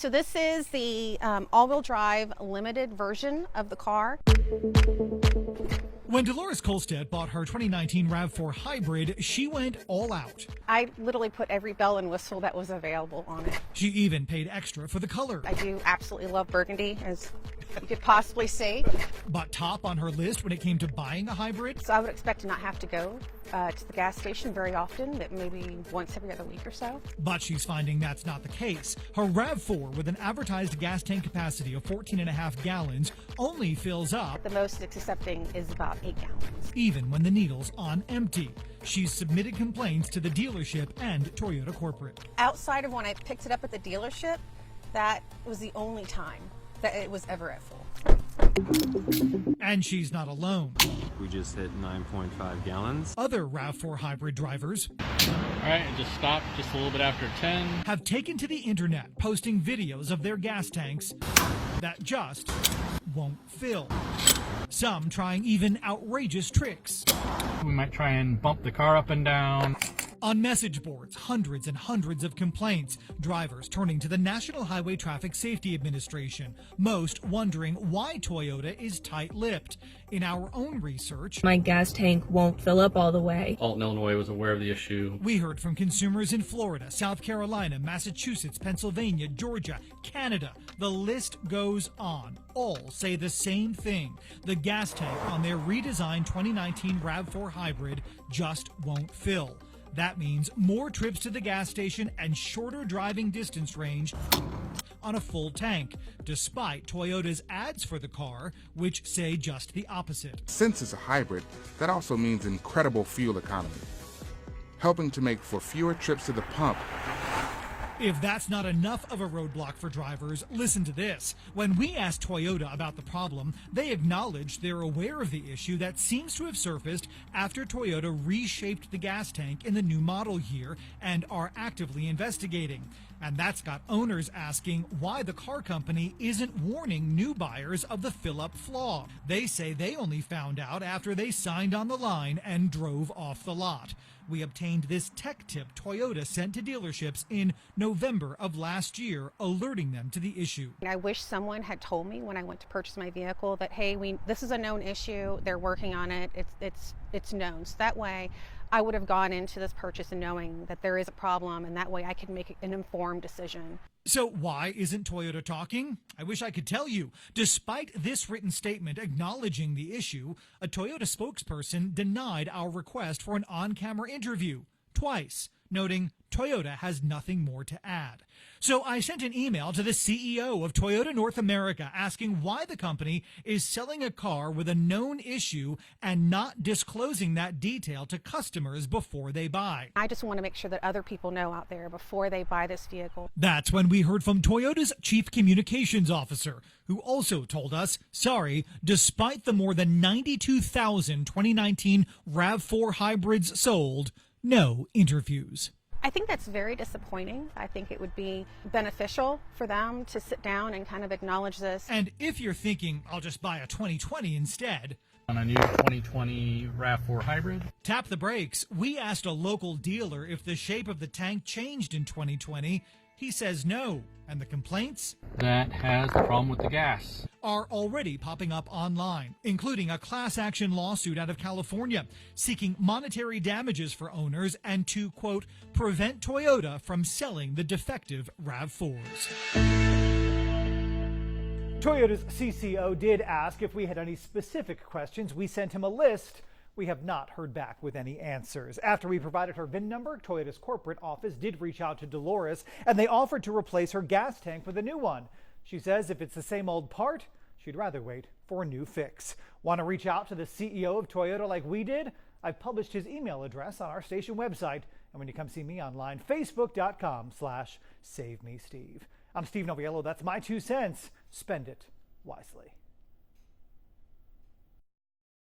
So this is the all-wheel drive limited version of the car. When Dolores Kolstad bought her 2019 RAV4 Hybrid, she went all out. I literally put every bell and whistle that was available on it. She even paid extra for the color. I do absolutely love burgundy, as you could possibly see. But top on her list when it came to buying a hybrid? So I would expect to not have to go to the gas station very often, but maybe once every other week or so. But she's finding that's not the case. Her RAV4, with an advertised gas tank capacity of 14.5 gallons, only fills up. The most it's accepting is about 8 gallons. Even when the needle's on empty. She's submitted complaints to the dealership and Toyota corporate. Outside of when I picked it up at the dealership, that was the only time that it was ever at full. And she's not alone. We just hit 9.5 gallons. Other RAV4 Hybrid drivers, all right, it just stopped just a little bit after 10. Have taken to the internet posting videos of their gas tanks that just won't fill. Some trying even outrageous tricks. We might try and bump the car up and down. On message boards, hundreds and hundreds of complaints. Drivers turning to the National Highway Traffic Safety Administration, most wondering why Toyota is tight-lipped. In our own research, my gas tank won't fill up all the way. Alton, Illinois was aware of the issue. We heard from consumers in Florida, South Carolina, Massachusetts, Pennsylvania, Georgia, Canada. The list goes on. All say the same thing. The gas tank on their redesigned 2019 RAV4 Hybrid just won't fill. That means more trips to the gas station and shorter driving distance range on a full tank, despite Toyota's ads for the car, which say just the opposite. Since it's a hybrid, that also means incredible fuel economy, helping to make for fewer trips to the pump. If that's not enough of a roadblock for drivers, listen to this. When we asked Toyota about the problem, they acknowledged they're aware of the issue that seems to have surfaced after Toyota reshaped the gas tank in the new model year and are actively investigating. And that's got owners asking why the car company isn't warning new buyers of the fill-up flaw. They say they only found out after they signed on the line and drove off the lot. We obtained this tech tip Toyota sent to dealerships in November of last year, alerting them to the issue. I wish someone had told me when I went to purchase my vehicle that, hey, this is a known issue. They're working on it. It's known. So that way I would have gone into this purchase and knowing that there is a problem, and that way I could make an informed decision. So why isn't Toyota talking? I wish I could tell you. Despite this written statement acknowledging the issue, a Toyota spokesperson denied our request for an on-camera interview twice, noting Toyota has nothing more to add. So I sent an email to the CEO of Toyota North America asking why the company is selling a car with a known issue and not disclosing that detail to customers before they buy. I just want to make sure that other people know out there before they buy this vehicle. That's when we heard from Toyota's Chief Communications Officer, who also told us, sorry, despite the more than 92,000 2019 RAV4 hybrids sold, no interviews. I think that's very disappointing. I think it would be beneficial for them to sit down and kind of acknowledge this. And if you're thinking, I'll just buy a 2020 instead, On a new 2020 RAV4 Hybrid. Tap the brakes. We asked a local dealer if the shape of the tank changed in 2020. He says no. And the complaints? That has the problem with the gas. Are already popping up online, including a class action lawsuit out of California seeking monetary damages for owners and to, quote, prevent Toyota from selling the defective RAV4s. Toyota's CCO did ask if we had any specific questions. We sent him a list. We have not heard back with any answers. After we provided her VIN number, Toyota's corporate office did reach out to Dolores, and they offered to replace her gas tank with a new one. She says if it's the same old part, she'd rather wait for a new fix. Want to reach out to the CEO of Toyota like we did? I've published his email address on our station website. And when you come see me online, facebook.com/SaveMeSteve. I'm Steve Noviello. That's my 2 cents. Spend it wisely.